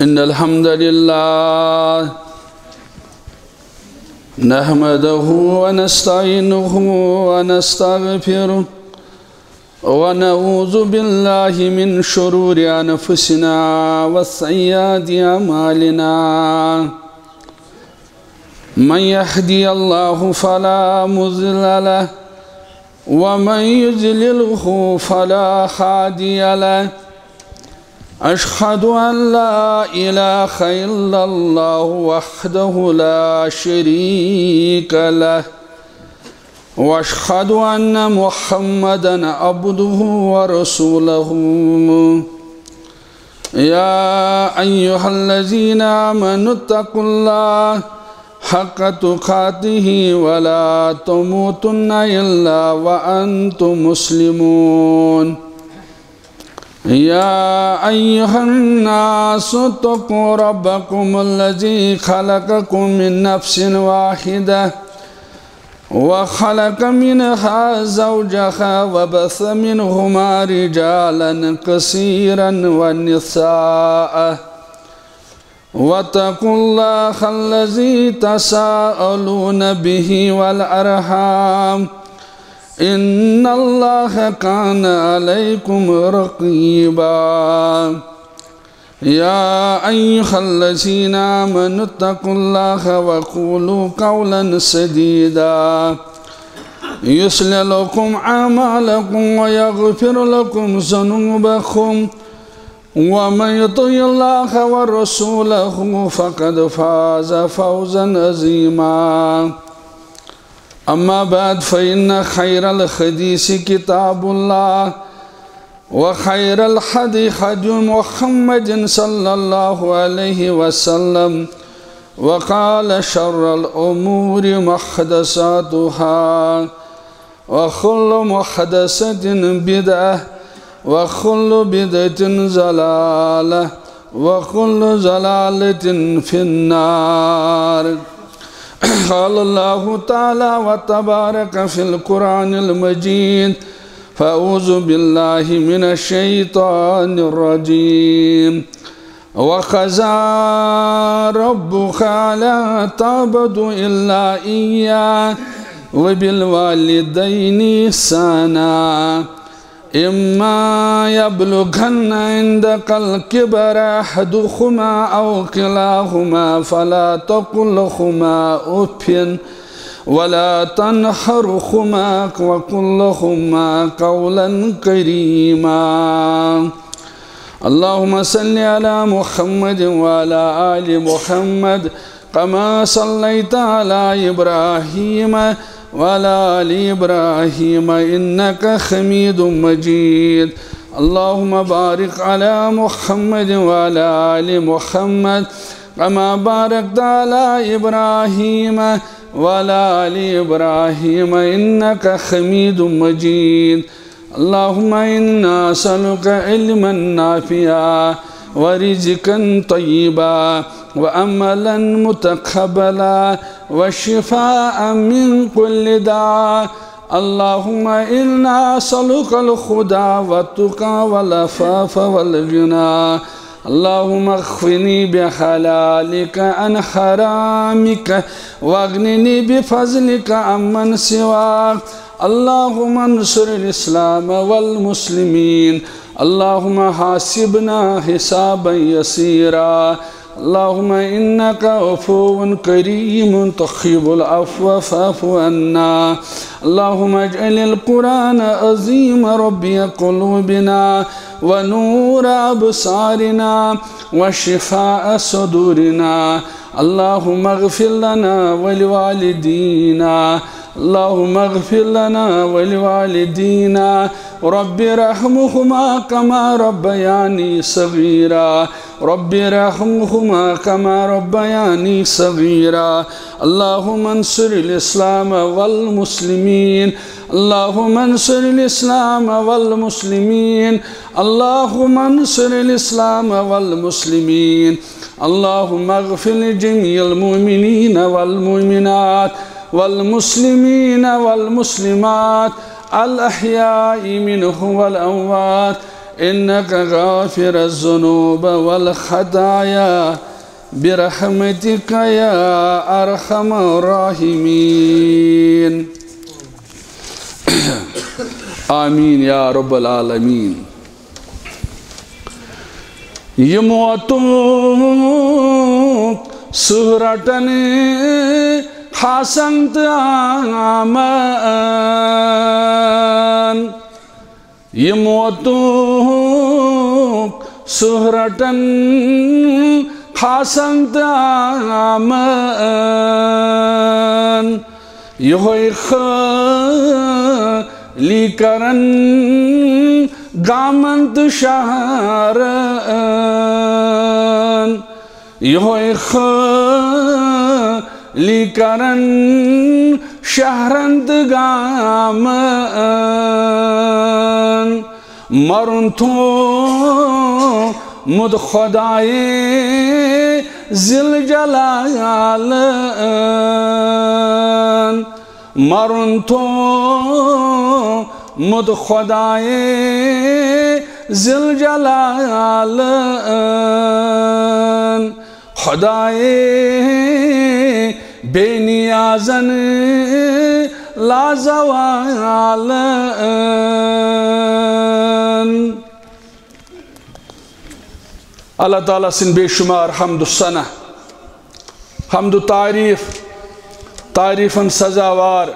إن الحمد لله نحمده ونستعينه ونستغفره ونعوذ بالله من شرور أنفسنا وسيئات أعمالنا من يهدي الله فلا مضل له ومن يضلله فلا هادي له أشهد أن لا إله إلا الله وحده لا شريك له وأشهد أن محمدًا عبده ورسوله يا أيها الذين آمنوا اتقوا الله حق تقاته ولا تموتن إلا وأنتم مسلمون يا أيها الناس اتقوا ربكم الذي خلقكم من نفس واحدة وخلق منها زوجها وبث منهما رجالا كثيرا ونساء واتقوا الله الذي تساءلون به والأرحام إن الله كان عليكم رقيبا يا أيها الذين آمنوا اتقوا الله وقولوا قولا سديدا يصلح لكم أعمالكم ويغفر لكم ذنوبكم ومن يطع الله ورسوله فقد فاز فوزا عظيما أما بعد فإن خير الحديث كتاب الله وخير الهدي هدي محمد صلى الله عليه وسلم وقال شر الأمور محدثاتها وكل محدثة بدعة وكل بدعة ضلالة وكل ضلالة في النار قال الله تعالى وتبارك في القرآن المجيد فأعوذ بالله من الشيطان الرجيم وقضى ربك ألا تعبدوا إلا إياه وبالوالدين إحسانا إما يبلغن عندك الكبر أحدهما أو كلاهما فلا تقل لهما أف ولا تنهرهما وقل لهما قولا كريما اللهم صل على محمد وعلى آل محمد كما صليت على إبراهيم وعلى آل إبراهيم إنك حميد مجيد اللهم بارك على محمد وعلى آل محمد كما باركت على إبراهيم وعلى آل إبراهيم إنك حميد مجيد اللهم إنا نسألك علما نافعا ورزقا طيبا وأملا متقبلا وشفاء من كل داء اللهم إنا نسألك الهدى والتقى والعفاف والغنى اللهم اكفني بحلالك عن حرامك واغنني بفضلك عمن سواك اللهم انصر الإسلام والمسلمين اللهم حاسبنا حسابا يسيرا اللهم إنك عفو كريم تحب العفو فاعف عنا اللهم اجعل القرآن عظيم ربي قلوبنا ونور أبصارنا وشفاء صدورنا اللهم اغفر لنا ولوالدينا اللهم اغفر لنا ولوالدينا رب ارحمهما كما ربياني صغيرا رب ارحمهما كما ربياني صغيرا اللهم انصر الإسلام والمسلمين اللهم انصر الإسلام والمسلمين اللهم انصر الإسلام والمسلمين اللهم اغفر لجميع المؤمنين والمؤمنات والمسلمين والمسلمات الأحياء منهم والأموات إنك غافر الذنوب والخطايا برحمتك يا أرحم الراحمين آمين يا رب العالمين يموتوك سهرتني حسنت آمان يموتوك سهرتن حسنت آمان يهوي خالي كرن غامنت شهران يهوي خالي كرن شهرند غامان مرن تو مد خدای ذل جلال مرن تو مد خدای ذل جلال خدای بے نیازن لازوال اللہ تعالیٰ سن بے شمار حمد و ثنا حمد و تعریفاً سزاوار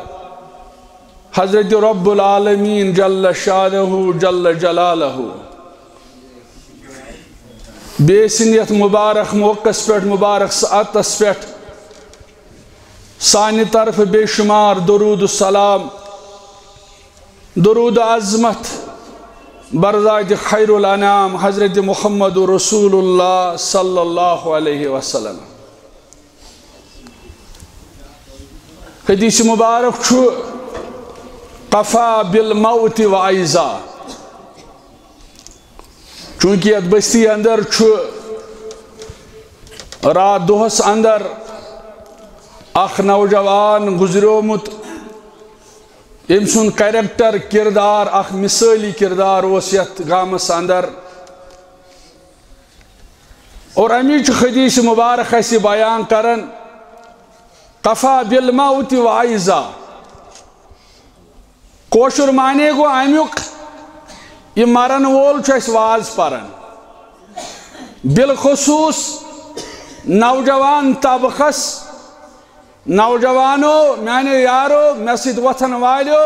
حضرت رب العالمین جل شانہ جل جلالہ بے سنیت مبارک موقع پیٹھ مبارک ساعتس پیٹھ سانی طرف بے شمار درود السلام درود عظمت برزاد خیر الانام حضرت محمد رسول اللہ صلی اللہ علیہ وسلم حدیث مبارک چھو قفا بالموت وعیزا چونکہ ات بستی اندر چھو رات دوہس اندر اخ نوجوان گزریومت یم سن کریکٹر کردار اخ مثالی کردار اس یت گامس اندر اور امیچ حدیث مبارک ایسی بیان کرن قفا بالموت وعیزا کوشر معنی گو امیک یہ مرن وول چھ واز پرن بالخصوص نوجوان طبقس نوجوانو میانے یارو میں سید وطن والیو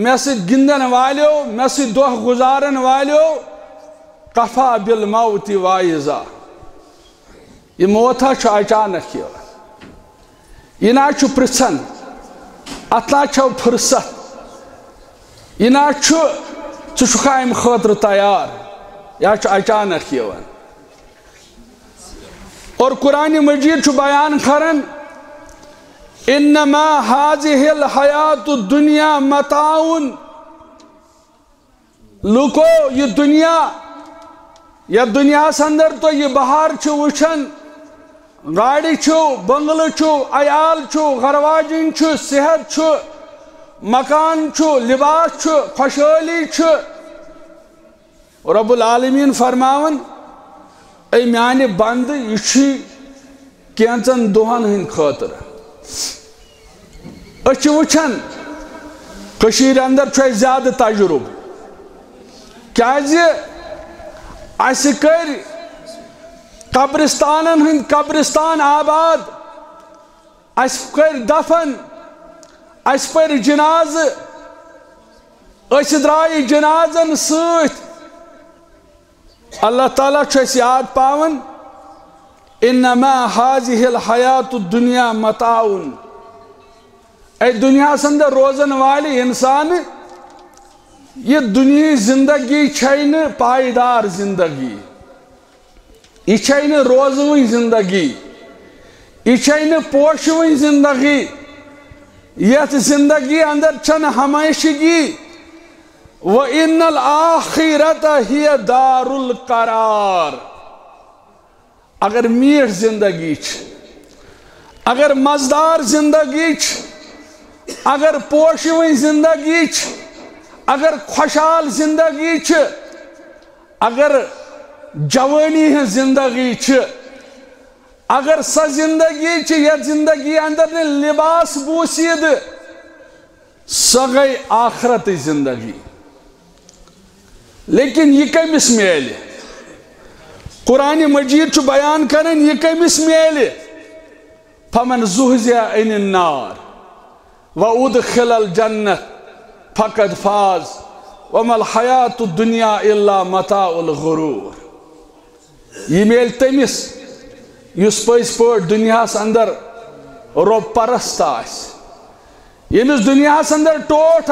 میں سید گندن والیو میں سید دوہ گزارن والیو قفا بالموت وائزا یہ موتا چھو اچانک کیا یہ نا چھو پرسن اتنا چھو فرصت یہ نا چھو خائم خاطر تیار یا چھو اچانک کیا اور قرآن مجید چھو بیان کرن انما هذه الحیات الدنیا متاعن لوکو یہ دنیا سندر تو یہ بہار چھو وچھن گاڑی چھو بنگل چھو عیال چھو غرواجین چھو صحت چھو مکان چھو لباس چھو خوشحالی چھو رب العالمین فرماون اے میانے بند یہ چھی کینچن دہن ہن خاطر اچھ وچھن کشیر اندر چھوئے زیادہ تجرب کیازِ اسی کر قبرستانن ہند قبرستان آباد اسی کر دفن اسی پر جناز اسی درائی جنازن سوت اللہ تعالیٰ چھوئے یاد پاون انما هذه الحیات الدنیا متاعن اے دنیا سندر روزن والی انسان یہ دنیا زندگی چھین پائیدار زندگی یہ چھین روزوئی زندگی یہ چھین پوشوئی زندگی یہ زندگی اندر چھن ہمیشگی وَإِنَّ الْآخِرَةَ هِيَ دَارُ الْقَرَارِ اگر میٹھ زندگی چھ اگر مزدار زندگی چھ اگر پوشوئی زندگی چھ اگر خوشحال زندگی چھ اگر جوانی ہے زندگی اگر سا زندگی یا زندگی اندر نے لباس بوسید سا گئی آخرت زندگی. لیکن یہ کمس میلے قرآن مجید چھ بیان کرن یہ کمس میلے فمن زحزح عن النار وادخل الجنة فقد فاز وما الحیات الدنیا الا متاع الغرور. یہ میل تمس یس پز پہ دنیا اندر رب پرست یمس دنیا اندر ٹوٹ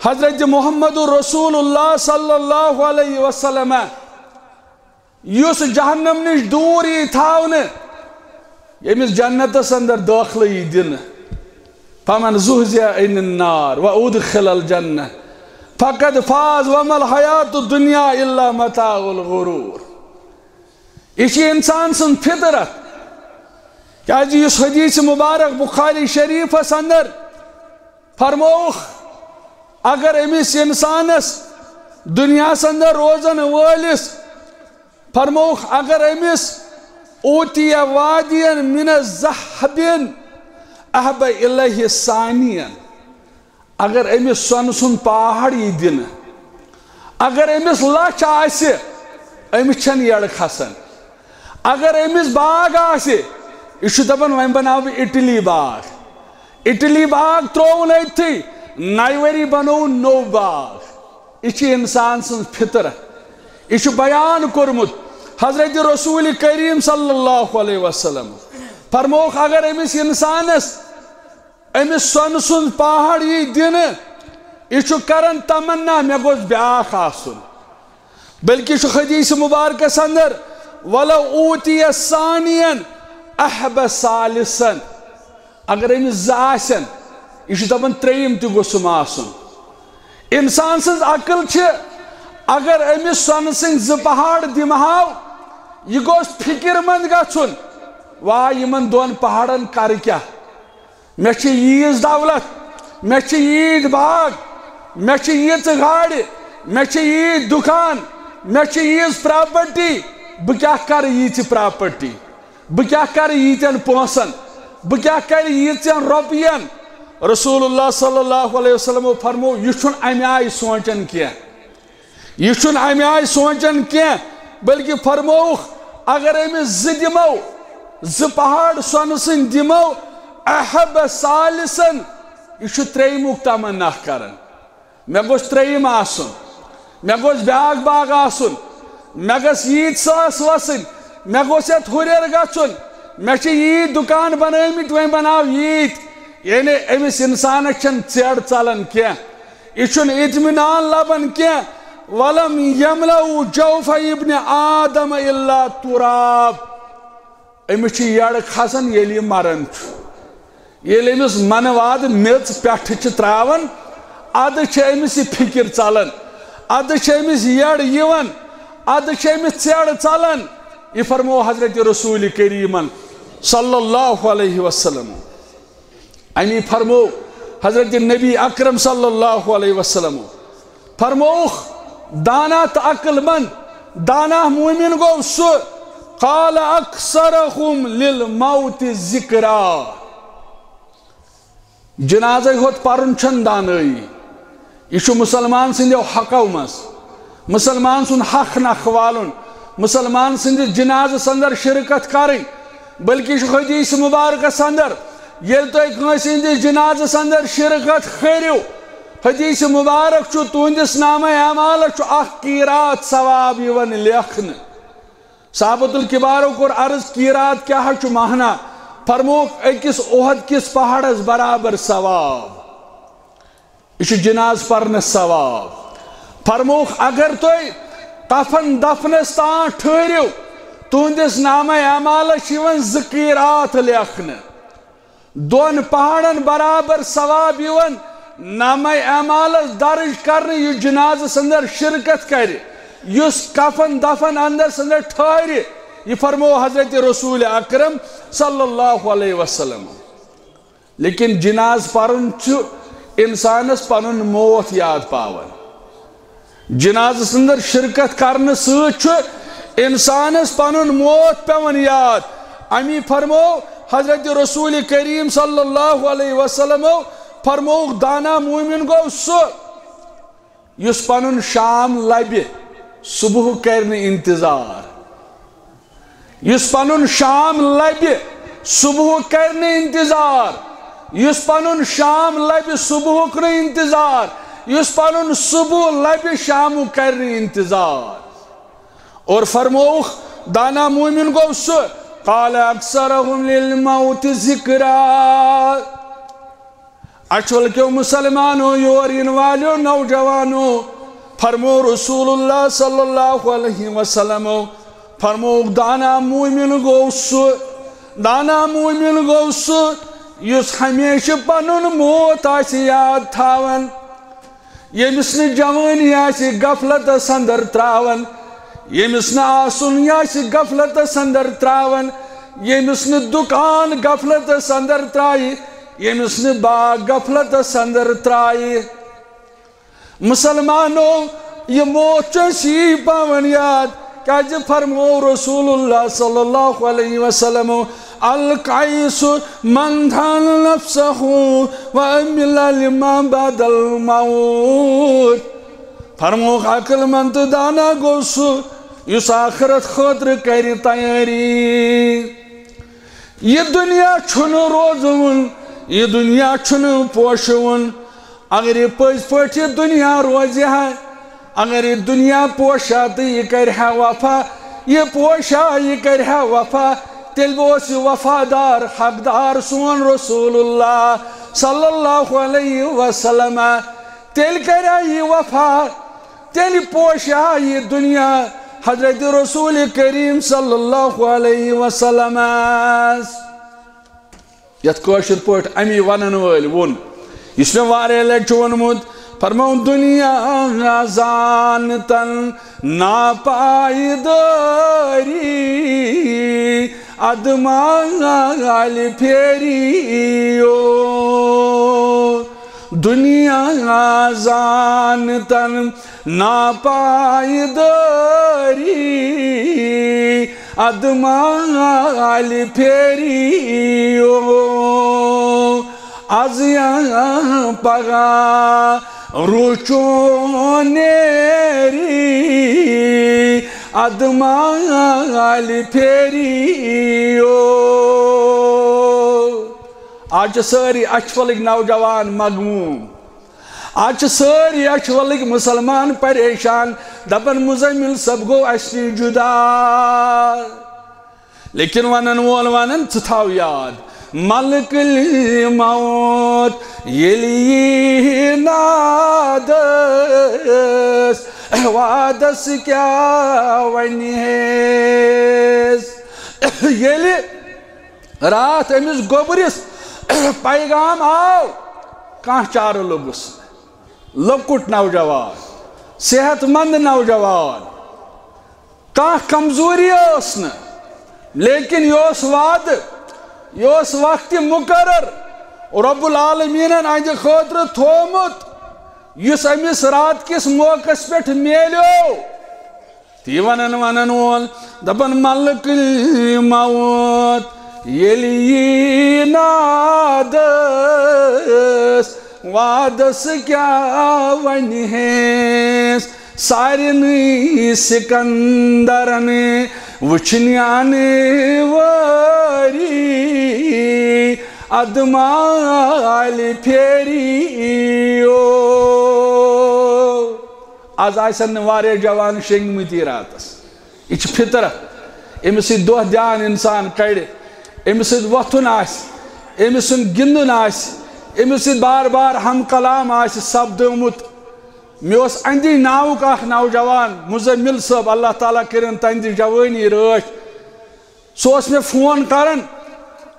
حضرت محمد رسول اللہ صلی اللہ علیہ وسلم یس جہنم نش دور یہ تھاون یمس جنتس اندر داخل یہ دن فمن زحزح عن النار وادخل الجنة فقد فاز وما الحیات الدنیا الا متاع الغرور. یہ انسان سن فطرت کہ اس حدیث مبارک بخاری شریف اندر فرموخ اگر امس انسانس دنیا اندر روزن والس فرموخ اگر امس اوتی وادیا من الذهب احب الیہ ثانیا اگر امس سن سن پہاڑ یہ دن اگر امس لچ آسہ امس چھن یڑ کھسن اگر امس باغ آسہ یہ دپان وۄنۍ بناو بہٕ اٹلی باغ ترٛووُن أتھی نَیہِ ؤری بنووُن نوٚو باغ. یہ انسان سن فطرت یہ بیان کورمُت حضرت رسول کریم صلی اللہ علیہ وسلم فرموخ اگر امس انسانس امس سن سن پہاڑ یہ دن یہ کرن تمنا مے گوٚژھ بیاکھ آسُن. بلکہ یہ حدیث مبارکس اندر ولو اوتی ثانیا احب ثالثا اگر امس زن یہ دپان تریم تہ گوٚژھُم آسُن. انسان سٕنٛز عقل چھ اگر امس سۄنہٕ سٕنٛدۍ زٕ پہاڑ دمہو یہ گوٚژھ فکر مند گژھُن وا یمن دون پہاڑن کر کیا مے چھ ییٖژ دولت مے چھ ییٖتۍ باغ مے چھ ییٖژ گاڑِ مے چھ ییٖتۍ دکان مے چھ ییٖژ پراپرٹی بہ کیا کر ییٖژِ پراپرٹی بہ کیا کر ییٖتٮ۪ن پونسن بہ کیا کر ییٖژٮ۪ن رۄپین. رسول اللہ صلی اللہ علیہ وسلم فرمو یہ چھُنہٕ امہِ آیہِ سونچان کینٛہہ یہ چھُنہٕ امہِ آیہِ سونچان کینٛہہ بلکہ فرمووُکھ اگر امس زٕ پہاڑ سۄنہٕ سٕنٛدۍ دِمو احب ثالثن یہ چھُ ترٛیٚیِمُک تمنا کران مے گوٚژھ ترٛیٚیِم آسُن مے گوٚژھ بیاکھ باغ آسُن مے گژھِ ییٖتۍ ساس وسٕنۍ مے گوٚژھ یتھ ہُریر گژھُن مے چھِ ییٖتۍ دُکان بنٲومٕتۍ وۄنۍ بناو ییٖتۍ. یعنی امس انسانس چھنہٕ ژیڑ ژلان کینٛہہ یہ چھُنہٕ اطمینان لبان کینٛہہ ولم یملأ جوف ابن آدم الا تراب امس چھ یڑ کھسان ییٚلہِ یہِ مران چھُ ییٚلہِ امس منہٕ واد میژ پٮ۪ٹھٕ چھِ تراوان ادٕ چھِ امس یہِ فکر ژلان ادٕ چھِ امس یڑ یِوان ادٕ چھِ امس ژیڑ ژلان. یہ فرمو حضرت رسول کریمن صلی اللہ علیہ وسلم امی فرمو حضرت نبی اکرم صلی اللہ علیہ وسلم فرموخ دانا تو عقل مند دانا مومن گو سو قال اکثرهم للموت ذکرا جنازہ ہوت پرن چھن دانائی یہ مسلمان سندیو حقو مز مسلمان سن حق نخوالن مسلمان سندس جنازہ اندر شرکت کریں بلکہ یہ حدیث مبارکس اندر یل تھی کنس ہندس جنازس اندر شرکت کرو حدیث مبارک تہندس نامہ اعمال قیرات ثواب لکھن. صحابۃ الکبارو کور عرض قیرات کیا ماہنا فرموک اکس احد کس پہاڑس برابر ثواب یہ جناز پرن ثواب. فرموک اگر تھی کفن دفنس تان ٹھہرو تہندس نامہ اعمال زٕ قیرات لکھن دون پہاڑن برابر ثواب یوان نامہ اعمال درج کرنے یہ جنازس اندر شرکت کر یس کفن دفن اندر ٹھہر یہ فرمو حضرت رسول اکرم صلی اللہ علیہ وسلم. لیکن جناز پرن انسانس پنن موت یاد پاون جنازس اندر شرکت کرنے سۭتۍ چھُ انسانس پنُن موت پیوان یاد امی فرمو حضرت رسول کریم صلی اللہ علیہ وسلم فرموک دانا مومن گو سُہ یُس پنُن شام لبہِ صبح کرنہِ انتظار یُس پنُن شام لبہِ صبح کرنہِ انتظار یُس پنُن شام لبہِ صبحُک نہٕ انتظار یُس پنُن صبح لبہِ شامُک کرنہِ انتظار اور فرموک دانا مومن گو سُہ قال اکثرهم للموت ذکرا اچھول کیوں مسلمانوں یور ان والیوں نوجوانوں فرمو رسول اللہ صلی اللہ علیہ وسلم فرمو دانا مومن گو سُہ یُس ہمیشہ پنن موت آسی یاد تھاون ییٚمِس نہٕ جوانی آسی غفلتس اندر تراون ییٚمِس نہٕ آسُن آسی غفلتس اندر تراون ییٚمِس نہٕ دُکان غفلتس اندر ترایہِ ییٚمِس نہٕ باغ غفلتس اندر ترایہِ مسلمانو یہ موت چی پاون یاد کاج فرمو رسول اللہ صلی اللہ علیہ وسلم القیس من دھان نفسہ وعمل لما بعد الموت فرمو عقل مند دانا گو سُہ یُس آخرت خاطر کر تیاری یہ دنیا چھُنہٕ روزوُن یہ دنیا چھُنہٕ پوشوُن اگر یہ پٔزۍ پٲٹھۍ یہ دنیا روزِ ہا اگر یہ دنیا پوشا تو یہ کرہا وفا یہ پوشا یہ کرہا وفا تیل اوس یہ وفادار حقدار سون رسول اللہ صلی اللہ علیہ وسلم تیل کرہا یہ وفا تیل پوشا یہ دنیا حضرت رسول کریم صلی اللہ علیہ وسلم یت کٲشِر پٲٹھۍ امی ونن وٲلۍ ووٚن یُس مےٚ واریاہ لٹہِ چھُ ووٚنمُت فرمو دنیا زانتن ناپائیداری ادمال پھیریو دنیا زانتن ناپائیداری ادمال پھیریو از یہاں پگا روچو نیری ادمال پھیریو آج ساری اچھولک نوجوان مغموم آج ساری اچھولک مسلمان پریشان دپن مزمل سب گو اسنی جدا لیکن ونن وول ونن ژٕ تھاو یاد ملک الموت یلی نادس وادس کیا ونیس یلی رات امس گوبرس پیغام آو کان چارہ لوگس لکٹ نوجوان صحت مند نوجوان کان کمزوری اسن لیکن یہ وعد یہ وقت مقرر رب العالمین اہد خاطر تھومت اس امس رات کس موقع پہ میلیو تی ونن وول دپن ملک الموت یلی نادس وعدس کیا ونیس سارن سکندرن وچھنیان واری ادمال پھیریو آز آئیسن وارے جوان شنگ متی راتس یہ فطرت امس دہ دیان انسان کڑ امس وتھن آس امس گندن آس امس بار بار ہم کلام آس سپدومت میوس اندی ناوک اخ نوجوان مزمل صاحب اللہ تعالیٰ کرن تہندِ جوانی رٲچھ سوس میں فون کرن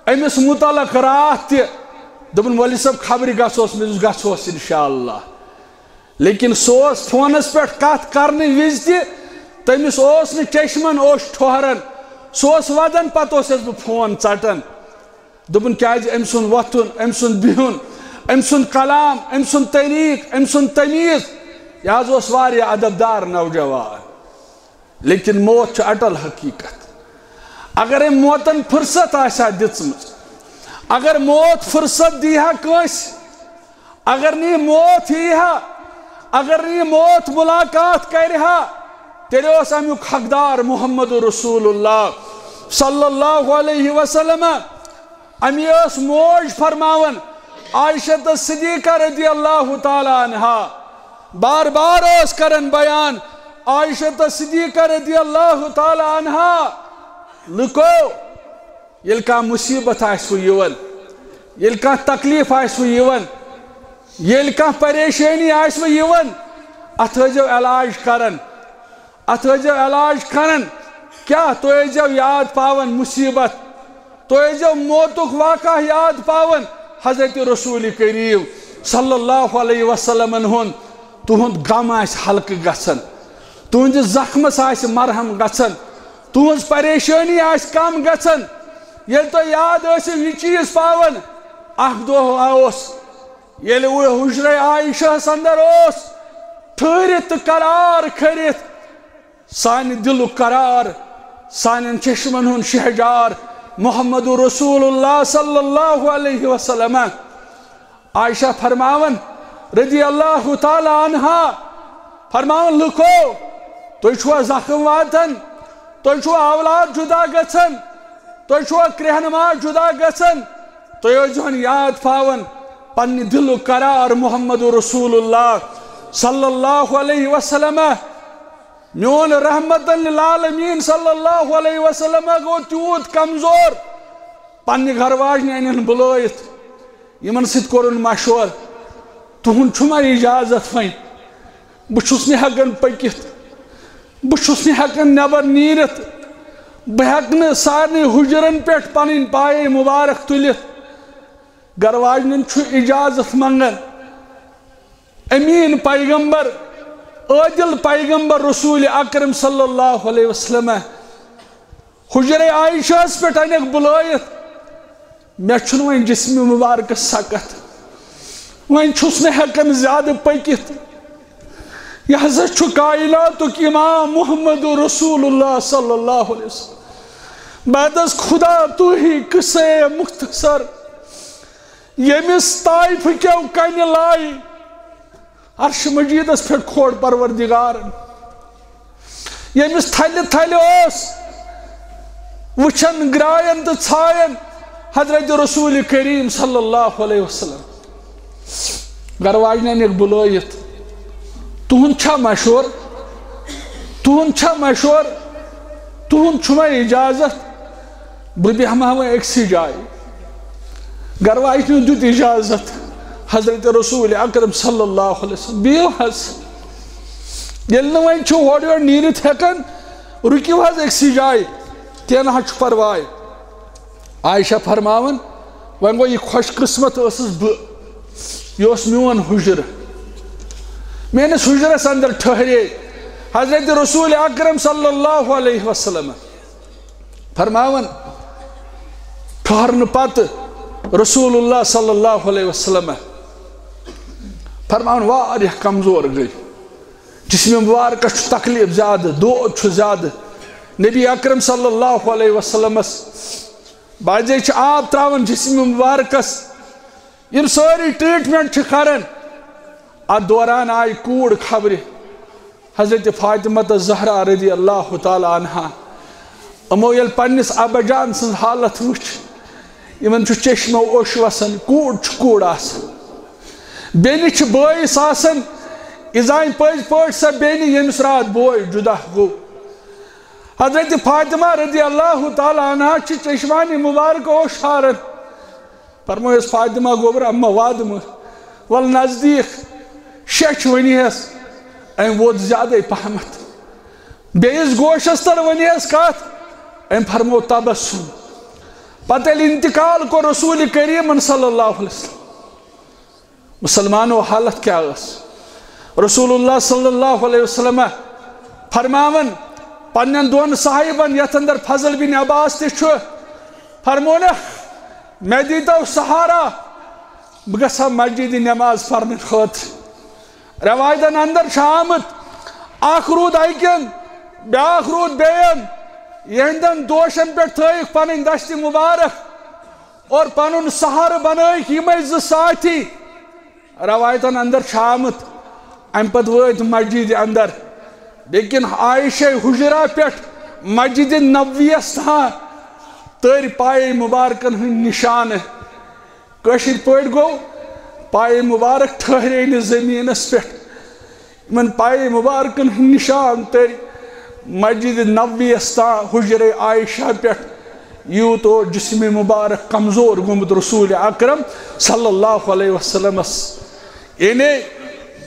امس متعلق رات تہ دپن ولی صاحب خبر گھوس میں گھوس انشاءاللہ لیکن سوس فونس پہ کت کرنے وز تہ تمس اوس نہ چشمن اوش ٹھہرن سوس ودن پتہ اوسس بہ فون ژٹن دپن کیاز ام سن وتھن ام سن بہن ام سن کلام ام سن طریق ام سن تمیز یہ اس واریاہ ادبدار نوجوان لیکن موت اٹل حقیقت اگر موتن فرصت آسا دِژمٕژ اگر موت فرصت دیہا کنس اگر نی موت ہیہا اگر نی موت ملاقات کرہا تیرے اس امیک حقدار محمد رسول اللہ صلی اللہ علیہ وسلم امی اس موج فرماون عائشہ صدیقہ رضی اللہ تعالی عنہ بار بار اس کرن بیان عائشہ صدیقہ رضی اللہ تعالی عنہ لکو یل کا مصیبت آسو یون یل کا تکلیف آسو یون یل کا پریشانی آسو یون اتھجو علاج کرن اتھجو علاج کرن کیا تو ایجو یاد پاون مصیبت تو ایجو موتک واقع یاد پاون حضرت رسول کریم صلی اللہ علیہ وسلم ہن تہند غم آس حلقہ گژھن تہند زخمس آس مرہم گژھن تہنز پریشانی آس کم گژھن یل تو یاد ٲسِو یہ چیز پاون اخ دۄہ آوس یل حجرہ عائشہ اندر اوس ٹھہرِتھ تہٕ قرار کھٔرِتھ سانہِ دلُک قرار سانٮ۪ن چشمن ہُنٛد شہجار محمد رسول اللہ صلی اللہ علیہ وسلم عائشہ فرماون رضی اللہ تعالی عنہا فرماون لکھو تُہۍ چھُوا زخم واتن تُہۍ چھُوا اولاد جدا گژھن تُہۍ چھُوا کرہنما جدا گژھن تُہۍ ٲسۍزِہون یاد پاون پننہِ دلُک قرار محمد رسول اللہ صلی اللہ علیہ وسلم میون رحمت للعالمین صلی اللہ علیہ وسلم گو تیوت کمزور پننہِ گھر واجنہِ انن بلٲیِتھ یمن سۭتۍ کوٚرُن مشور تُہُنٛد چھُما اجازت وۄنۍ بہٕ چھُس نہٕ ہٮ۪کان پٔکِتھ بہٕ چھُس نہٕ ہٮ۪کان نٮ۪بر نیٖرِتھ بہٕ ہٮ۪کہٕ نہٕ سارنٕے حُجرن پٮ۪ٹھ پنٕنۍ پایے مُبارک تُلِتھ گھر واجنٮ۪ن چھُ اجازت منٛگان أمیٖن پیغمبر عادل پیغمبر رسول اکرم صلی اللہ علیہ وسلم حجرہ عائشہ پہ انک بلائت مے چھن وۄنۍ جسم مبارک سکت وۄنۍ چھُس نہٕ ہٮ۪کان زیادٕ پٔکِتھ یہ ہسا چھُ کائناتُک امام محمد رسول اللہ صلی اللہ علیہ وسلم بعدس خدا تو ہی قصے مختصر یمس طائف کیو کنہِ لائی عرش مجیدس پھر کھوڑ پروردگار یمس تھلہِ تھلہِ اوس وچھن گرائن تو ژھاین حضرت رسول کریم صلی اللہ علیہ وسلم گھر واجنین ایک بلائیت تہن چھا مشور تہن چھما اجازت بہٕ بیہما وۄنۍ أکسٕے جایہِ گھر واجنین دیُت اجازت حضرت رسول اکرم صلی اللہ علیہ وسلم بیو حض یل نہ وۄنۍ چھُ ہورٕ یورٕ نیٖرِتھ ہٮ۪کان رُکِو حظ أکسٕے جایہِ کینٛہہ نہ حظ چھُ پرواے عائشہ فرماون وۄنۍ گوٚو یہِ خۄش قٕسمت ٲسٕس بہٕ یہِ اوس میون حُجرٕ میٲنِس حُجرس اندر ٹھہرے حضرت رسول اکرم صلی اللہ علیہ وسلم فرماون ٹھہرنہٕ پتہٕ رسول اللہ صلی اللہ علیہ وسلم فرماون واریاہ کمزور گئی جسم مبارکس چھُ تکلیف زیادٕ دود چھُ زیادٕ نبی اکرم صلی اللہ علیہ وسلمس بعضے چھِ آب تراون جسم مبارکس یم سٲری ٹریٹمنٹ چھِ کران اتھ دوران آیہِ کوٗر خبرِ حضرت فاطمہ زہرا رضی اللہ تعالی عنہا یِمو ییٚلہِ پننِس ابا جان سٕنٛز حالت وٕچھ یمن چھُ چشمو اوٚش وسان کوٗر چھُ کوٗر آسان بیٚنہِ چھِ بٲیِس آسان یہِ زانہِ پٔزۍ پٲٹھۍ سۄ بیٚنہِ ییٚمِس راتھ بوے جُدا گوٚو حضرت فاطمہ رضی اللہ تعالی عنہ چھِ چشمانہِ مبارک اوٚش ہاران فرمٲیس فاطمہ گوبرا اما وادٕ ول نزدیٖک شیٚچھ ؤنِہس أمۍ ووت زیادَے پہمتھ بیٚیِس گوشس تل ؤنِہس کتھ أمۍ فرمو تبسُم پتہٕ ییٚلہِ انتقال کوٚر رسول کریٖمن صلی اللہ علیہ وسلم مسلمانو حالت کیٛاہ ٲس رسول اللہ صلی اللہ علیہ وسلم فرماون پننٮ۪ن دۄن صاحبن یتھ اندر فضل بن عباس تہِ چھُ فرمونکھ مےٚ دیٖتو سہارا بہٕ گژھٕ ہا مسجدِ نٮ۪ماز پرنہٕ خٲطرٕ روایتن اندر آمت اخ رود اکن بیاکھ رود بین یہندن دوشن پہ تھائک پنن دشت مبارک اور پنن سہارٕ بنائک یمے زٕ ساتھی روایتن اندر آمت ام پت وٲتۍ مسجد اندر لیکن عائشہ حجرہ پہ مسجد نبویس تھان تر پائے مبارکن ہند نشان کشر پٲٹھۍ گوٚو پائے مبارک ٹھہرے نہٕ زمینس پہ من پائے مبارکن ہند نشان تر مسجد نبویس تان حجر عائشہ پہ یوت اور جسم مبارک کمزور گومت رسول اکرم صلی اللہ علیہ وسلم یعنی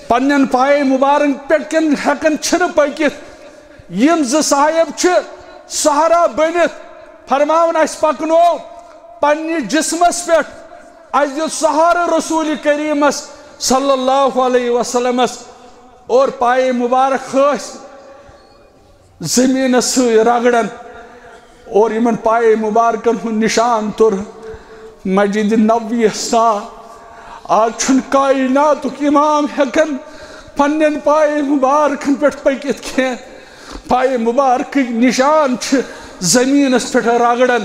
پنن پائے مبارک پہ کن ہیکن چھن پکت یم زٕ صاحب چھ سہارا بنت فرماون اس پکنو پنہ جسمس پہ اس دیت سہارٕ رسول کریمس صلی اللہ علیہ وسلم اور پائے مبارک خاص زمین سی رگڑن اور یمن پائے مبارکن ہن نشان تر مسجد نبویس تان آج چھن کائناتک امام ہیکن پنن پائے مبارکن پہ پکت کی پائے مبارک نشان چھ زمینس پہ رگڑن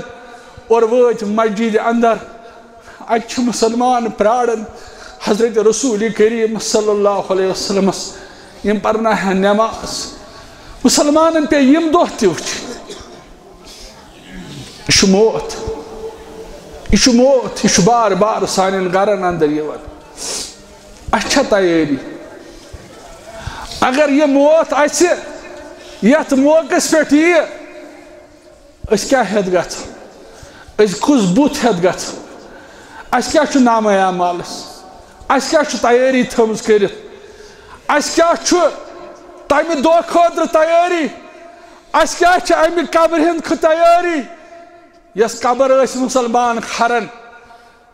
اور وٲتۍ مسجد اندر اتھ مسلمان پرارن حضرت رسول کریم صلی اللہ علیہ وسلم یم پرنا ہے نماز مسلمان پہ یم دہ تہ وچ یہ موت یہ موت یہ بار بار سان گرن اندر یوان اچھا تیاری اگر یہ موت آسہِ یتھ موقعس پہ یہ اس کیا ہیت گژھو اس کس بت ہیت گژھو اس کیا چھُ نامہ اعمالس اس کیا چھُ تیاری تھٲومٕژ کٔرِتھ اس کیا چھُ تمہ دۄہ خٲطرٕ تیاری اس کیا چھِ امہِ قبرِ ہٕنٛز تیاری یس قبر ٲسۍ مسلمان کھران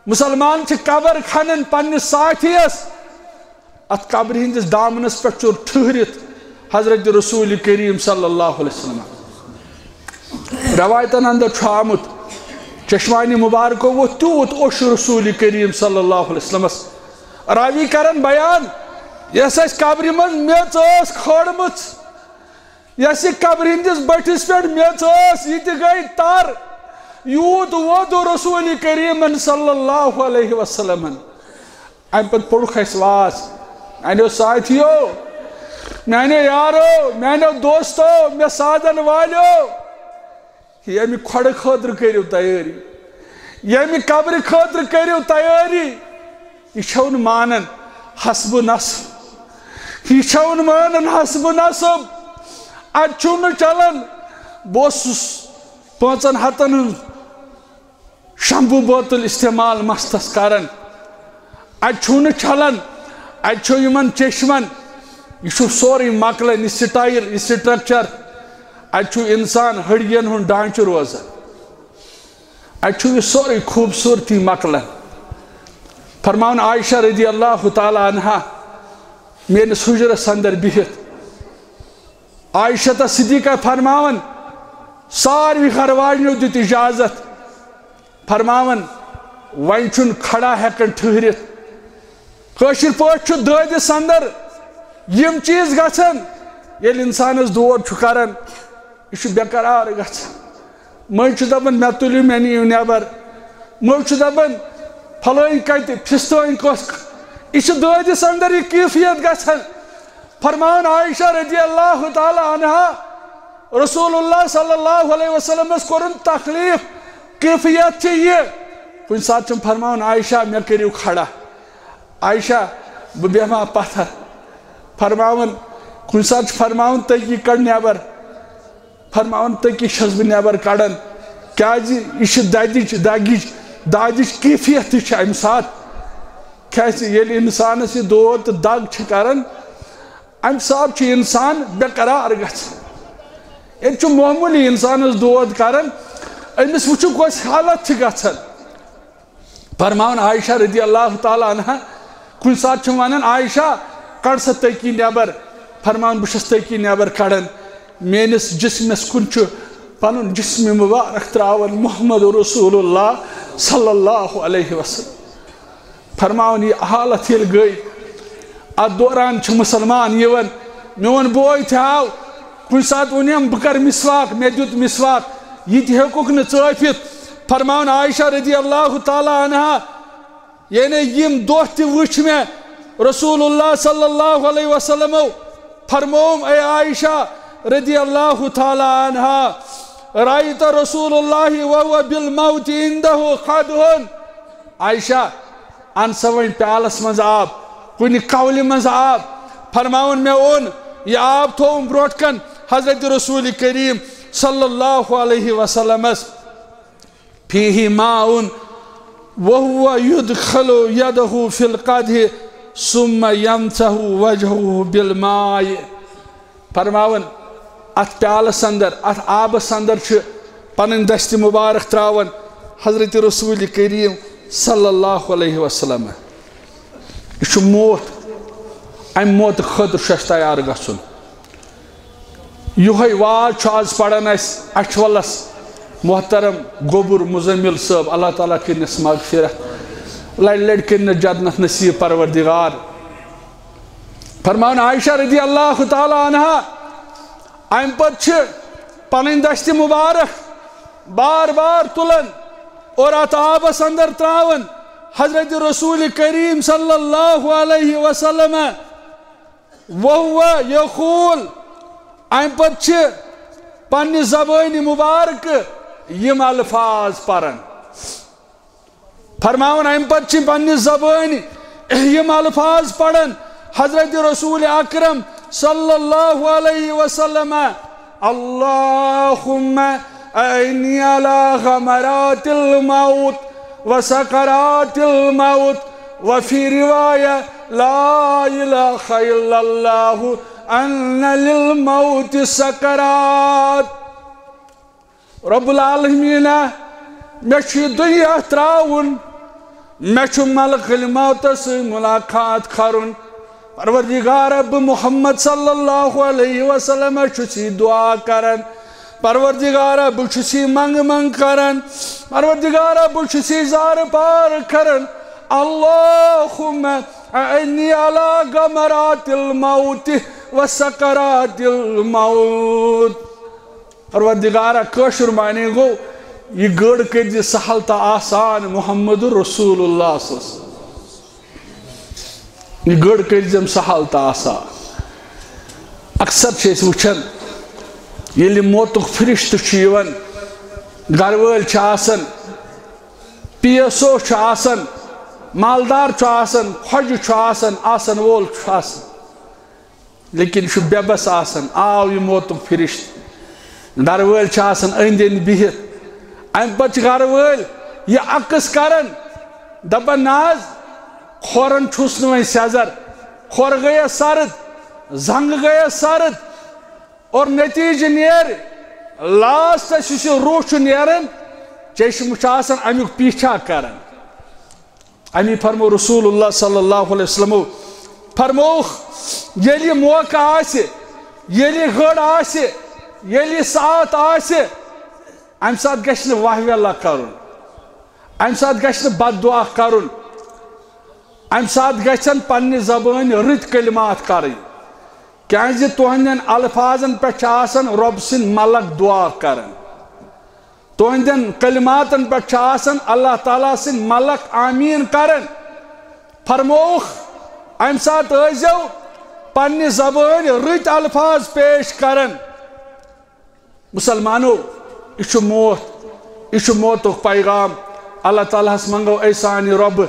مسلمان چھِ قبر کھنان پننِس ساتھیس ات قبرِ ہٕنٛدِس دامنس پٮ۪ٹھ ژوٚر ٹھہرِتھ حضرت رسول کریم صلی اللہ علیہ وسلم روایتن اندر چھُ آمُت چشمانی مبارکو وہ تیوت اوش رسول کریم صلی اللہ علیہ وسلم راوی کرن بیان یس اس قبر من میچ ٲس کھٲڑمٕژ یس یہ قبر ہندس بٹھس پہ میچ ٲس یہ تہِ گٔے تر یوت ووت رسول کریم صلی اللہ علیہ وسلم ام پت پوٚرُکھ اَسہِ واز میانیو ساتھیو میانیو یارو میانیو دوستو مے سادن والیو یمہ کھۄڑٕ خٲطرٕ کٔرِو تیٲری یمہ قبرِ خٲطرٕ کٔرِو تیٲری یہ چھو نہٕ مانن حسب نصب یہ چھو نہٕ مانن حسب نصب اتھ چھُ نہٕ چلان بہٕ اوسُس 5 ہتن ہُنٛد شمبو بوتل استعمال مستس کران اتھ چھُ نہٕ چلان اتھ چھُ یمن چشمن یہ چھُ سورُے مۄکلان یہ سٹایل یہ سٹرکچر اتھ چھُ انسان ہڑین ہُنٛد ڈانچہ روزان اتھ چھُ یہ سورُے خوبصورتی مۄکلان فرماون عائشہ رضی اللہ تعالی عنہا میٲنِس حجرس اندر بہت عائشہ صدیقہ فرماون ساروی گھر واجنیو دیت اجازت فرماون وۄنۍ چھُنہٕ کھڑا ہیکن ٹھہرِتھ کٲشِر پٲٹھۍ چھُ دٲدِس اندر یم چیز گژھان ییٚلہِ انسانس دود چھُ کران یہ چھُ بے قرار گژھان مٔنٛزۍ چھُ دپان مےٚ تُلِو مےٚ نِیِو نٮ۪بر مٔنٛزۍ چھُ دپان پھلٲنۍ کتہِ پھِستٲنۍ کۄس یہ چھُ دٲدِس اندر یہ کیفیت گژھان فرماون عائشہ رضی اللہ تعالی عنہا رسول اللہ صلی اللہ علیہ وسلم کوٚرُن تکلیف کیفیت چھِ یہ کُنہِ ساتہٕ چھُم فرماون عائشہ مےٚ کٔرِو کھڑا عائشہ بہٕ بیٚہما پتھر فرماون کُنہِ ساتہٕ چھُ فرماون تٔکی کڑ نٮ۪بر فرماون تٔکی چھس بہٕ نٮ۪بر کڑان کیازِ یہ چھِ دادِچ کیفیت تہِ چھِ امہِ ساتہٕ کیازِ ییٚلہِ انسانس یہ دود تہٕ دگ چھِ کران امہِ ساتہٕ چھُ انسان بے قرار گژھان ییٚلہِ چھُ معموٗلی انسانس دود کران أمِس وٕچھِو کۄس حالت چھِ گژھان فرماون عائشہ رضی اللہ تعالی عنہا کُنہِ ساتہٕ چھُم ونان عائشہ کڑ سا تٔکی نٮ۪بر فرماون بہٕ چھُس تٔکی نٮ۪بر کڑان میٲنِس جسمس کُن چھُ پنُن جسم مبارک تراون محمد رسول اللہ صلی اللہ علیہ وسلم فرماون یہ حالت ییٚلہِ گٔے ات دوران مسلمان یوان میون بوے تھاو کن سات ونیم بکر مسواک میں دیت مسواک یہ تہ ہیکوک نہ ژٲپِتھ فرماون عائشہ رضی اللہ تعالی عنہا یعنی یم دۄہ تہ وٕچھ میں رسول اللہ صلی اللہ علیہ وسلم فرموم اے عائشہ رضی اللہ تعالی عنہا رأيت رسول الله وهو بالموت عنده قدح عائشہ ان سوین پیالس مز آب کن قول مز آب فرماون میں اون یہ آب تھوم بروٹ کن حضرت رسول کریم صلی اللہ علیہ وسلم فیہ ماء وهو يدخل يده في القدح ثم يمسح وجهه بالماء فرماون ات پیالس اندر ات آبس اندر پن دست مبارک تراون حضرت رسول کریم صلی اللہ علیہ وسلم یہ موت ام موت خطر تیار گھن یہ واز آز پڑان اچھولس محترم گوبر مزمل صاحب اللہ تعالیٰ کرنس مغفرت لڑ لڑ کرن جنت نصیب پروردگار فرمان عائشہ رضی اللہ تعالی عنہا ام پتہ پن دست مبارک بار بار تلن اور ات آبس اندر تراون حضرت رسول کریم صلی اللہ علیہ وسلم وهو یقول ام پتہ پن زبان مبارک یم الفاظ پرن فرماون ام پتہ پن زبان یم الفاظ پڑھن حضرت رسول اکرم صلی اللہ علیہ وسلم اللہم اعنی علی غمرات الموت وسکرات الموت وفی روایہ لا الہ الا اللہ ان للموت سکرات رب العالمین میں چھ دنیا تراؤن میں چھ ملک الموت سے ملاقات کرن پروردگار اب محمد صلی اللہ علیہ وسلم چھسی دعا کرن پروردگار اب چھسی منگ کرن پروردگار اب چھسی زار پار کرن اللہم اعنی علی غمرات الموت وسکرات الموت پروردگار کشر معنی گو یہ گڑ کر سہل تا آسان محمد رسول اللہ صلی اللہ علیہ وسلم یہ گڑ کرزم سہل تا آسان اکثر چھس وچھن یلی موتک فرشت چیون گرول چاسن پی ایس او چاسن مالدار چاسن خوج چاسن آسن وول چاسن لیکن شو بے بس آسن آو یہ موتک فرشت گرول چاسن اندین بہت ام پچ گرول یہ عکس کرن دپن ناز کھورن چھس نویں سیزر کھور گیا سرد زنگ گیا سرد اور نتیجہ نیر لاسٹ سے روح نیرن چشم چاسن امیک پیچھا کرن امی فرمو رسول اللہ صلی اللہ علیہ وسلم فرموخ یلی موقع آسے یلی گھڑ آسے یلی ساتھ آسے ام ساتھ گشن واہوی اللہ کرن ام ساتھ گشن بد دعا کرن ام ساتھ گھن پنہ زبان رت کلمات کریں کیازِ تہندین الفاظن پہ آسان رب سن ملک دعا کرن تہندین کلماتن پہ آسان اللہ تعالیٰ سن ملک آمین کرن فرموخ ام سات ٲسۍزیو پنہ زبان رت الفاظ پیش کرن مسلمانو یہ موت یہ موتک پیغام اللہ تعالیٰ ہس منگو اے سانی رب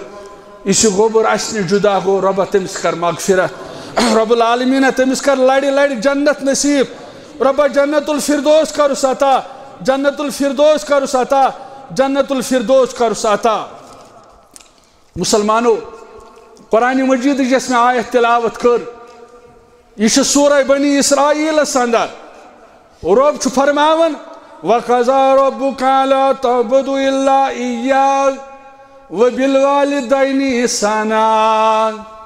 اس گوبر اسن جدا گو رب تمس کر مغفرت رب العالمین تمس کر لڑی لڑی جنت نصیب رب جنت الفردوس کرس عطا جنت الفردوس کرس عطا جنت الفردوس کرس عطا مسلمانو قرآن مجید جس میں آیت تلاوت کر یہ سورہ بنی اسرائیل اندر رب چھ فرماون وَقَضَى رَبُّكَ لَا تَعْبُدُوا إِلَّا إِيَّاهُ وَبِالْوَالِدَيْنِ إِحْسَانًا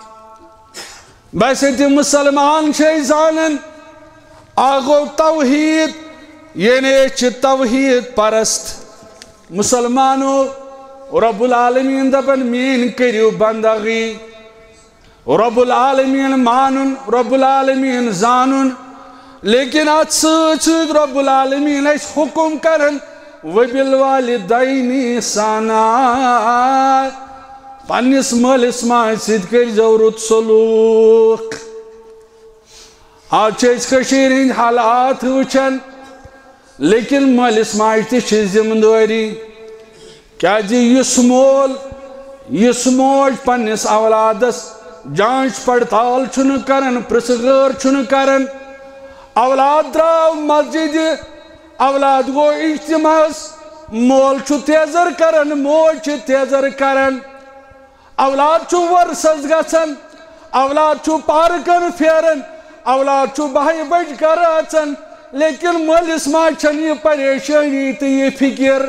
بس مسلمان زانن آگو توحید یعنی توحید پرست مسلمانو رب العالمین دپن مین کریو بندگی رب العالمین مانن رب العالمین زانن لیکن ات سۭتۍ رب العالمین اس حکم کرن وبالوالدین احسانا پننس مٲلِس ماجہِ سۭتۍ کٔرۍزیو رُت سلوٗک آز چھِ أسۍ کٔشیٖرِ ہٕنٛدۍ حالات وٕچھان لیکن مٲلِس ماجہِ تہِ چھِ ذمہٕ دٲری کیٛازِ یُس مول یُس موج پننس اولادس جانچ پڑتال چھُنہٕ کران پرٛژھٕ غٲر چھُنہٕ کران اولاد درٛاو مسجد اولاد گوٚو اجتماعس مول چھُ تیزر کران موج چھِ تیزر کران اولاد چھُ ورسس گژھان اولاد چھُ پارکن پھیران اولاد چھُ بہہِ بجہِ گرٕ اژان لیکن مٲلِس ماجہِ چھنہٕ یہِ پریشٲنی تہٕ یہِ فِکر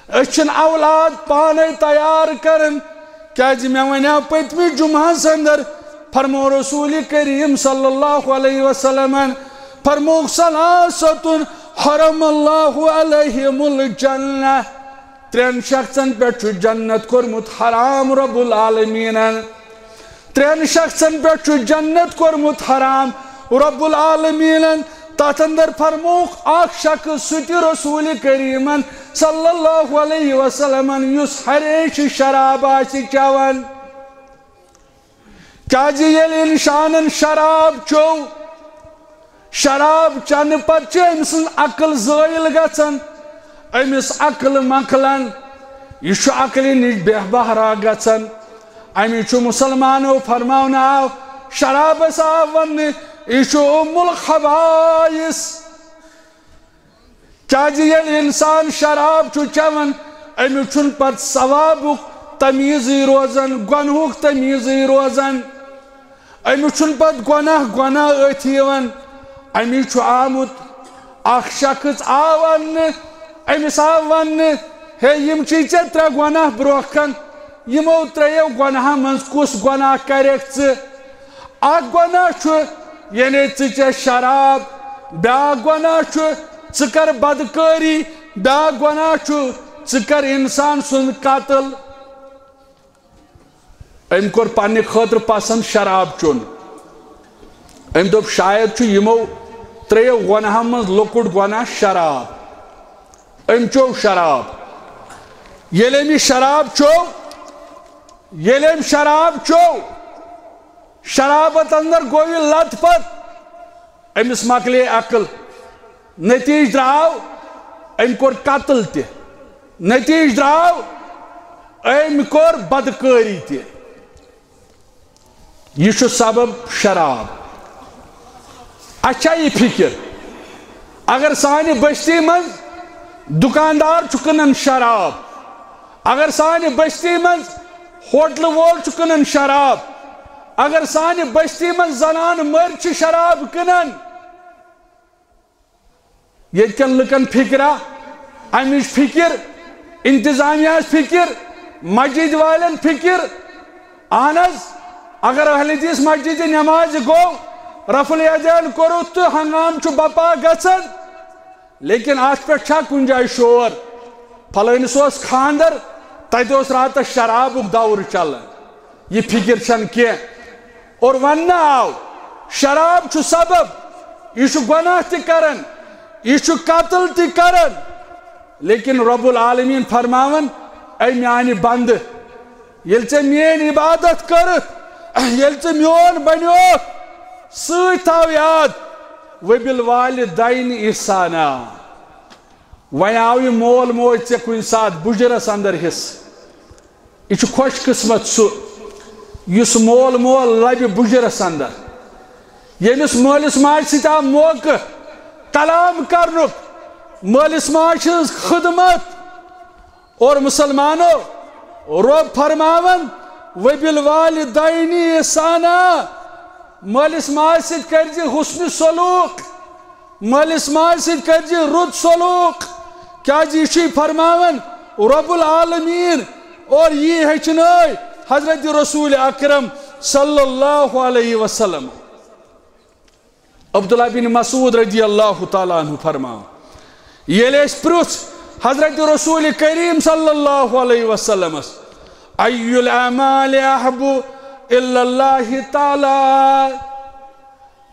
أسۍ چھِنہٕ اولاد پانے تیار کران کیٛازِ مےٚ وَنیٛاو پٔتمہِ جُمعہس اندر فرمو رسول کریم صلی اللہ علیہ وسلم فرموک ثلاثۃ حرم اللہ علیہم الجنہ ترٛٮ۪ن شخصن پٮ۪ٹھ چھُ جنت کوٚرمُت حرام رب العالمین ترٛٮ۪ن شخصن پٮ۪ٹھ چھُ جنت کوٚرمُت حرام رب العالمین تتھ اندر فرموک اکھ شخص سُہ تہِ رسول کریمن صلی اللہ علیہ وسلم یُس ہمیشہِ شراب آسہِ چٮ۪وان کیٛازِ ییٚلہِ اِنسانن شراب چیوٚو شراب چٮ۪نہٕ پتہٕ چھِ أمۍ سٕنٛز عقل زٲیِل گژھان أمِس عقل مۄکلان یہِ چھُ عقلہِ نِش بے بہرا گژھان اَمہِ چھُ مُسلمانو فرماونہٕ آو شرابس آو وننہٕ یہِ چھُ ام الخبائث کیٛازِ ییٚلہِ اِنسان شراب چھُ چٮ۪وان أمِس چھُنہٕ پتہٕ ثوابُک تمیٖزٕے روزان گۄنہُک تمیٖزٕے روزان أمِس چھُنہٕ پتہٕ گۄناہ أتھۍ یِوان أمِس چھُ آمُت اکھ شخص آو وننہٕ أمِس آو وننہٕ ہے یِم چھِی ژےٚ ترٛےٚ گۄناہ برونٛہہ کن یِمو ترٛیٚیو گۄناہو منٛز کُس گۄناہ کرکھ ژٕ اکھ گۄناہ چھُ یعنی ژٕ چےٚ شراب بیٛاکھ گۄناہ چھُ ژٕ کر بدکٲری بیٛاکھ گۄناہ چھُ ژٕ کر انسان سُنٛد قتل أمۍ کوٚر پننہِ خٲطرٕ پسنٛد شراب چیوٚن أمۍ دوٚپ شاید چھُ یِمو ترٛیٚیو گۄناہو منٛز لۄکُٹ گۄناہ شراب أمۍ چیوٚو شراب ییٚلہِ أمۍ یہِ شراب چیوٚو شرابت اندر گوٚو یہِ لت پت أمِس مۄکلے عقل نتیٖجہٕ درٛاو أمۍ کوٚر قتل تہِ نتیٖجہٕ درٛاو أمۍ کوٚر بدکٲری تہِ یہِ چھُ سبب شراب اچھا یہِ فکر اگر سانہِ بستی منٛز دُکاندار چھُ کٕنان شراب اگر سانہِ بستی منٛز ہوٹلہٕ وول چھُ کٕنان شراب اگر سانہِ بستی منٛز زنانہٕ مٔرۍ چھِ شراب کٕنان ییٚتہِ کٮ۪ن لُکن فکرا امِچ فکر انتظامیہس فکر مسجد والٮ۪ن فکر اہن حظ اگر اہل حدیث مسجد نماز گوٚو رفع الیدین کوٚرُکھ تہٕ ہنگام چھُ بپا گژھان لیکن اتھ پٮ۪ٹھ چھا کُنہِ جایہِ شور فلٲنِس اوس خاندر تتہِ اوس راتس شرابُک دور چلان یہِ فکر چھنہٕ کینٛہہ اور وننہٕ آو شراب چھُ سبب یہِ چھُ گۄناہ تہِ کران یہِ چھُ قتل تہِ کران لیکن رب العالمین فرماون اے میانہِ بندٕ ییٚلہِ ژےٚ میٲنۍ عبادت کٔرٕتھ ییٚلہِ ژٕ میون بنیوکھ سۭتۍ تھاو یاد وبالوالدین احسانا وۄنۍ آو یہِ مول موج ژےٚ کُنہِ ساتہٕ بُجرس اندر حصہٕ یہِ چھُ خۄش قٕسمت سُہ یُس مول لبہِ بُجرس اندر ییٚمِس مٲلِس ماجہِ سۭتۍ آو موقعہٕ کلام کرنُک مٲلِس ماجہِ ہٕنٛز خدمت اور مسلمانو رۄب فرماون وبالوالدین احسانا مٲلِس ماجہِ سۭتۍ کٔرزِ حُسنِ سلوٗک مٲلِس ماجہِ سۭتۍ کٔرزِ رُت سلوٗک کیٛازِ یہِ چھُے فرماون رب العالمین اور یی ہیٚچھنٲے حضرت رسول اکرم صلی اللہ علیہ وسلم عبداللہ بن مسعود رضی اللہ تعالیٰ عنہ فرماو ییٚلہِ أسۍ پرُژھ حضرت رسول کریم صلی اللہ علیہ وسلمس ای الاعمال احب إلا الله تعالى.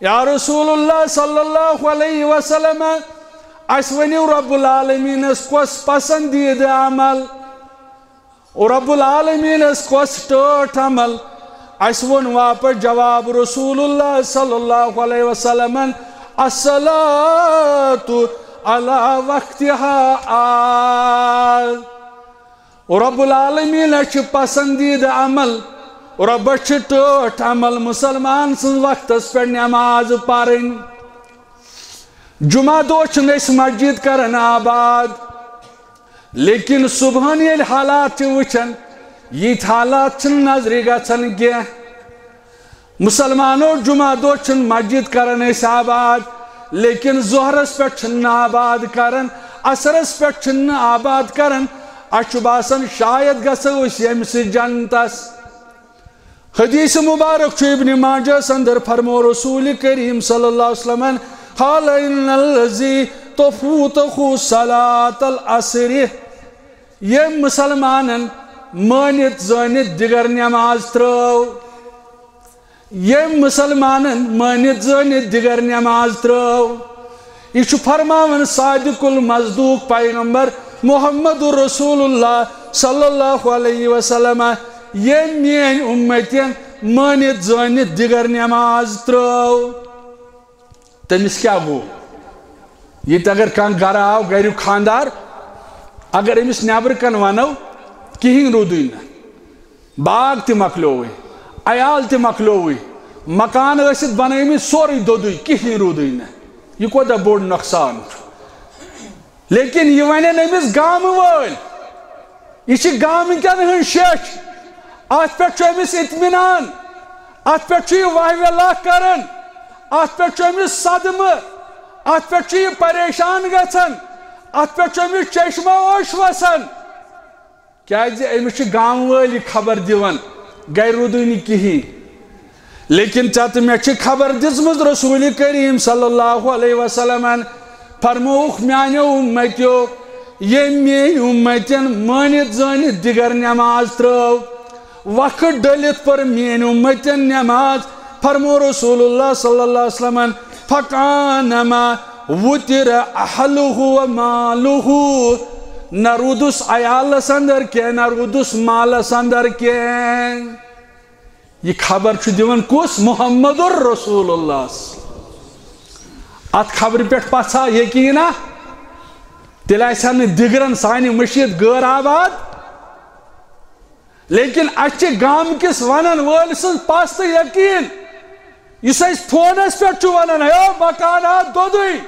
یا رسول اللہ صلی اللہ علیہ وسلم اس ونیو رب العالمین اس کس پسندید عمل اور رب العالمین اس کس ٹوٹ عمل اس ون واپس جواب رسول اللہ صلی اللہ علیہ وسلم الصلاة على وقتها اور رب العالمین اس پسندید عمل اور رب ٹوٹ عمل مسلمان سن وقت پر نماز پڑھن. جمعہ دو اس مسجد کرن آباد لیکن صبحن یل حالات وچن یہ حالات نظر گھن کی مسلمانوں جمعہ دو مسجد کرن اس آباد لیکن ظہرس پہ آباد کرن عصرس پہ آباد کرن اچھ باسن شاید گسو یم سے جنتس. حدیث مبارک ابن ماجہ سندر فرمو رسول کریم صلی اللہ علیہ وسلم قال ان الذی تفوتہ صلاة العصر یہ مسلمانن مانت زانت دیگر نماز ترو یہ مسلمانن مانت زانت دیگر نماز ترو. یہ فرماون صادق المصدوق پیغمبر محمد رسول اللہ صلی اللہ علیہ وسلم یہ مین امتین مانت زانت دیگر نماز ترو. تمس کیا گو یہ اگر کان گھر آو گھر خاندار اگر امس نیبر کن ونو کہین رودی نا باغ تہ مکلوی عیال تہ مکلوی مکان ٲسِتھ بنٲیمٕتۍ سورُے دوٚدُے کہین رودی نا یہ کوتاہ بوڑ نقصان لیکن یہ ونن امس گام وٲلۍ یہ چھ گامکٮ۪ن ہٕنٛز شیچھ ات پہ امس اطمینان ات پہ واہ واہ کران ات پہ امس صدمہ ات پہ پریشان گژھان ات پہ امس چشمہ اوش وسان کیازِ امس گام وٲلۍ خبر دِوان گھر روٗدُے نہٕ کِہیٖنۍ لیکن ژےٚ تہٕ مےٚ چھِ خبر دِژمٕژ رسول کریم صلی اللہ علیہ وسلم فرمووُکھ میانیو اُمتیو ییٚمۍ میٲنۍ اُمتٮ۪ن مٲنِتھ زٲنِتھ دِگر نماز ترٲو وقت ڈلت پر مین امتن نماز فرمو رسول اللہ صلی اللہ علیہ وسلم فکانما وطر اہلہ و مالہ نہ رودس عیالس اندر کی نہ رودس مالس اندر کی. یہ خبر دیون کس محمد الرسول اللہ. ات خبر پہ پھا یقینا تیل آسن دگرن سانہ مشید غیر آباد لیکن اچھ گام کس ونن ول سن پاس تو یقین اس فونس پہ ونان ہے مکانات دودی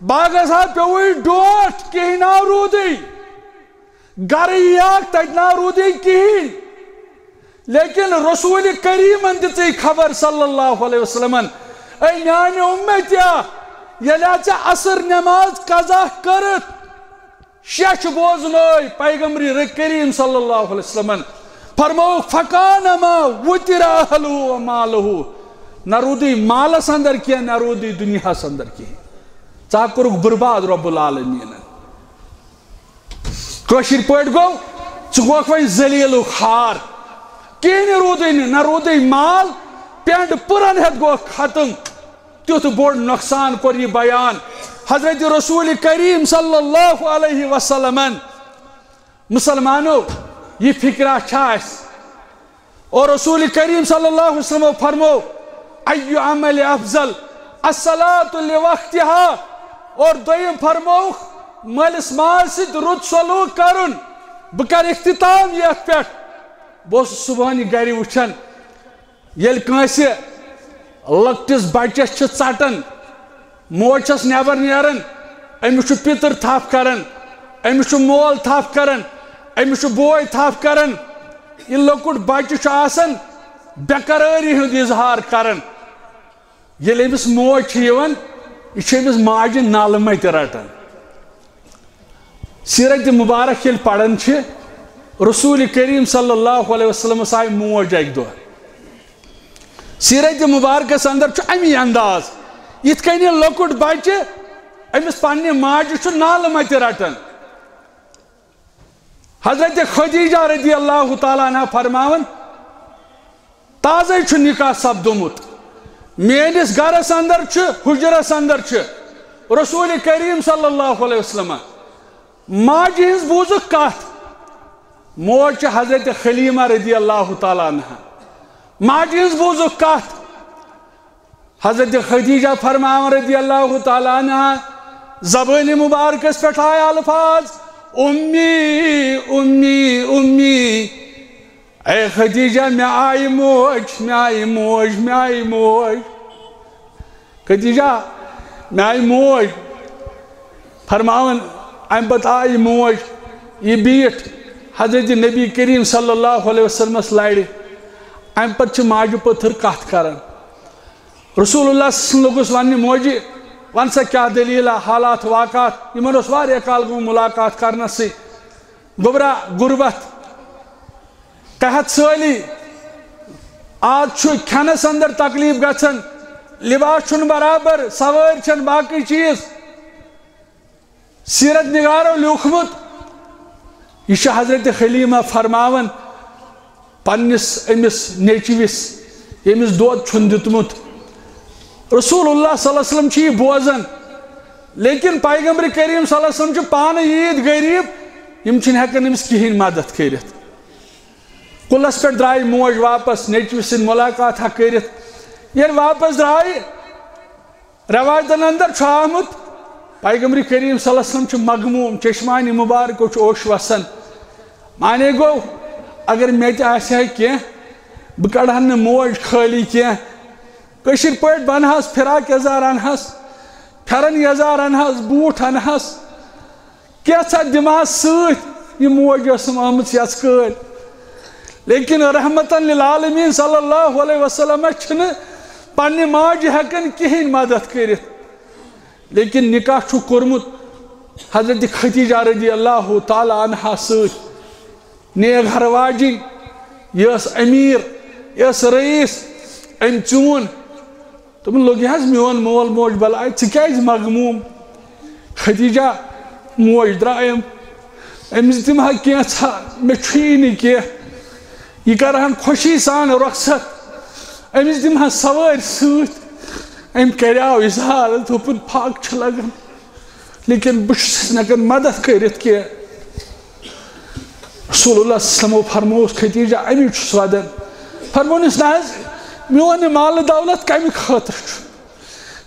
باغس پیوی ڈوٹ کہیں نا رودی گر تت نا رودی کہیں لیکن رسول کریم دِژٕے خبر صلی اللہ علیہ وسلم اے میانہ امتیا ییٚلہِ ژےٚ عصر نماز قضا کرت شیچ بوزنٲے پیغمبر کریم صلی اللہ علیہ وسلم فرمو فکانما وطر اہلہ و مالہ نہ رودی مالس اندر کی نہ رودی دنیاس اندر کی ژا کوٚرُکھ برباد رب العالمین. کٲشِر پٲٹھۍ گوٚو ژٕ گوٚکھ وۄنۍ ذلیٖلُک ہار کِہیٖنۍ نہٕ روٗدٕے نہ روٗدٕے مال پینڈ پُرن ہٮ۪تھ گوٚکھ ختم. تیُتھ بوٚڑ نۄقصان کوٚر یہِ بیان حضرت رسول کریم صلی اللہ علیہ وسلم. مسلمانو یہ فکرہ چھاس اور رسول کریم صلی اللہ علیہ وسلم فرمو ایو عمل افضل الصلاة لوقتها اور دویم فرمو مالس مال سۭتۍ رُت سلوک کرن. بہ کر اختتام یتھ پہ بہٕ صبحن گھر وچھان ییٚلہِ کٲنٛسہِ لۄکٹِس بچس چھِ ژٹان موج چھس نیبر نیران امس چھُ پتر تھپ کران امس چھُ مول تھپ کران امس چھُ بوے تھپ کران یہ لۄکُٹ بچہ چھُ آسان بےقرٲری ہُنٛد اظہار کران ییٚلہِ أمِس موج چھِ یِوان یہِ چھِ أمِس ماجہِ نالہٕ متہِ رٹان. سیرت مبارک ییٚلہِ پران چھِ رسول کریم صلی اللہ علیہ وسلم آیہِ موج اکہِ دۄہ سیرت مبارکس اندر چھُ امی انداز یت کنی لۄکُٹ بچہ امس پننہِ ماجہِ چھُ نالہٕ متہِ رٹان. حضرت خدیجہ رضی اللہ تعالیٰ عنہ فرماون تازے چھ نکاح سپدمت میانس گرس اندر چھ حجرس اندر چھ رسول کریم صلی اللہ علیہ وسلم ماجہ ہز بوزک کت موج چھ حضرت خلیمہ رضی اللہ تعالیٰ عنہ ماجہ ہز بوزک کت حضرت خدیجہ فرماون رضی اللہ تعالیٰ عنہ زبان مبارکس پہ آئے الفاظ امی امی امی اے خدیجہ میں آئی موج میں آئی موج میں آئی موج خدیجہ میں آئی موج فرماون ام پت آئی موج یہ بیٹھ حضرت نبی کریم صلی اللہ علیہ وسلم لڑ ام پت ماجہ پتھر کت کران رسول اللہ صلی اللہ علیہ وسلم ون موجی ون سا کیا دلیل حالات واقعات یمن اس واریاہ کال گو ملاقات کرنس سی گوبرا غربت قحط سالی آج چھو کھنس اندر تکلیف گژھان لباس چھن برابر سوار چھن باقی چیز سیرت نگارو لیوکھمت یہ حضرت خلیمہ فرماون پنس امس نیچوس یمس دود چھن دتمت رسول اللہ صلی اللہ علیہ وسلم چھ بوزن لیکن پیغمبر کریم صلی اللہ علیہ وسلم چھ پانے عید غریب یم چھن ہیکن امس کہین مدد کرت کلس پہ درائی موج واپس نیچوس سن ملاقات کرت یل واپس درائی روایتن اندر چھ آمت پیغمبر کریم صلی اللہ علیہ وسلم چھ مغموم چشمانی مبارک چھ اوش وسن مانے گو اگر میں تہ آسہ ہے کی بہ کڑہن نہ موج خالی کی کشیر پٲٹھۍ بنہس فراق یزار انہس پھرن یزار انہس بوٹ انہس کیسا دماغ ست یہ موج ٲسم آمٕژ یژ کٲلۍ لیکن رحمتن للعالمین صلی اللہ علیہ وسلم چھنہ پنہ ماجہ ہیکن کہین مدد کرت لیکن نکاح چھُ کوٚرمُت حضرت خدیجہ رضی اللہ تعالیٰ عنہا ست نیک ہر واجن یہ ٲس امیر یہ ٲس رئیس ام چون تمن لوگ حظ میون مول موج بلائے ژٕ کیازِ مغموم خدیجہ موج درائم امس دمہا کینژھا مےٚ چھُیی نہٕ کینٛہہ یہ کرہن خوشی سان رخصت امس دمہا سوٲرۍ سۭتۍ ام کریاو اظہار دوٚپُن پھاکھ چھِ لگان لیکن بہٕ چھُس نہٕ ہٮ۪کان مدد کٔرِتھ کینٛہہ رسول اللہ صلی اللہ علیہ وسلم فرمووُس خدیجہ امی چھُس ودان فرمونس نہ حظ میون مال دولت کمہ خاطر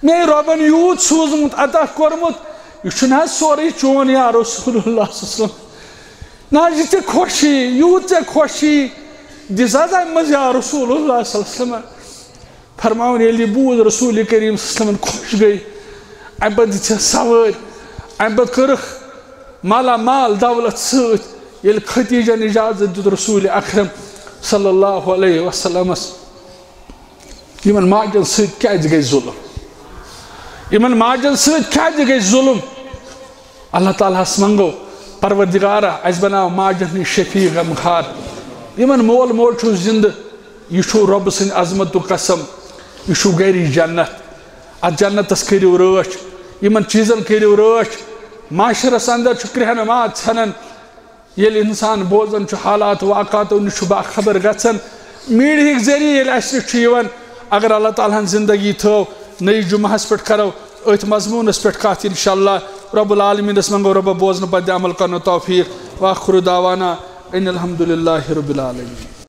میں ربن یوت سوزمت عطا کورمت یہ چھُنہٕ حظ سورُے چون یا رسول اللہ صلی اللہ علیہ وسلم نہ حظ یہ ژےٚ خوشی یوت ژےٚ خوشی دِس حظ امہِ منٛز یا رسول اللہ صلی اللہ علیہ وسلم فرماون ییٚلہِ یہِ بوٗز رسول کریم صلی اللہ علیہ وسلم خوش گٔے امہِ پتہٕ دِژ سوٲرۍ امہِ پتہٕ کٔرٕکھ مالا مال دولت سۭتۍ ییٚلہِ خدیجن اجازت دیُت رسول اکرم صلی اللہ علیہ وسلمس یمن ماجن ست کیازِ گٔے ظلم یمن ماجن ست کیازِ گٔے ظلم اللہ تعالیٰ ہس منگو پروردگارہ اس بناو ماجن شفیع غمخار یمن مول موج چھُ زندٕ یہ چھُ رب سٕنٛدِ عظمتُک قسم یہ چھُ گری جنت ات جنتس کٔرِو رٲچھ یمن چیزن کٔرِو رٲچھ معاشرس اندر چھُ کرہنما ژھنان ییٚلہِ انسان بوزان چھُ حالات واقعاتو نِش چھُ باخبر گژھان میڈیاہٕکۍ ذریعہ ییٚلہِ اسہِ نِش چھُ یِوان اگر اللہ تعالیٰ ہن زندگی تھو نئی جمعہس پہ کرو ات مضمونس پہ کت انشاءاللہ رب العالمینس منگو رب بوزن پتہ عمل کرن توفیق واخر دعوانا ان الحمدللہ رب العالمین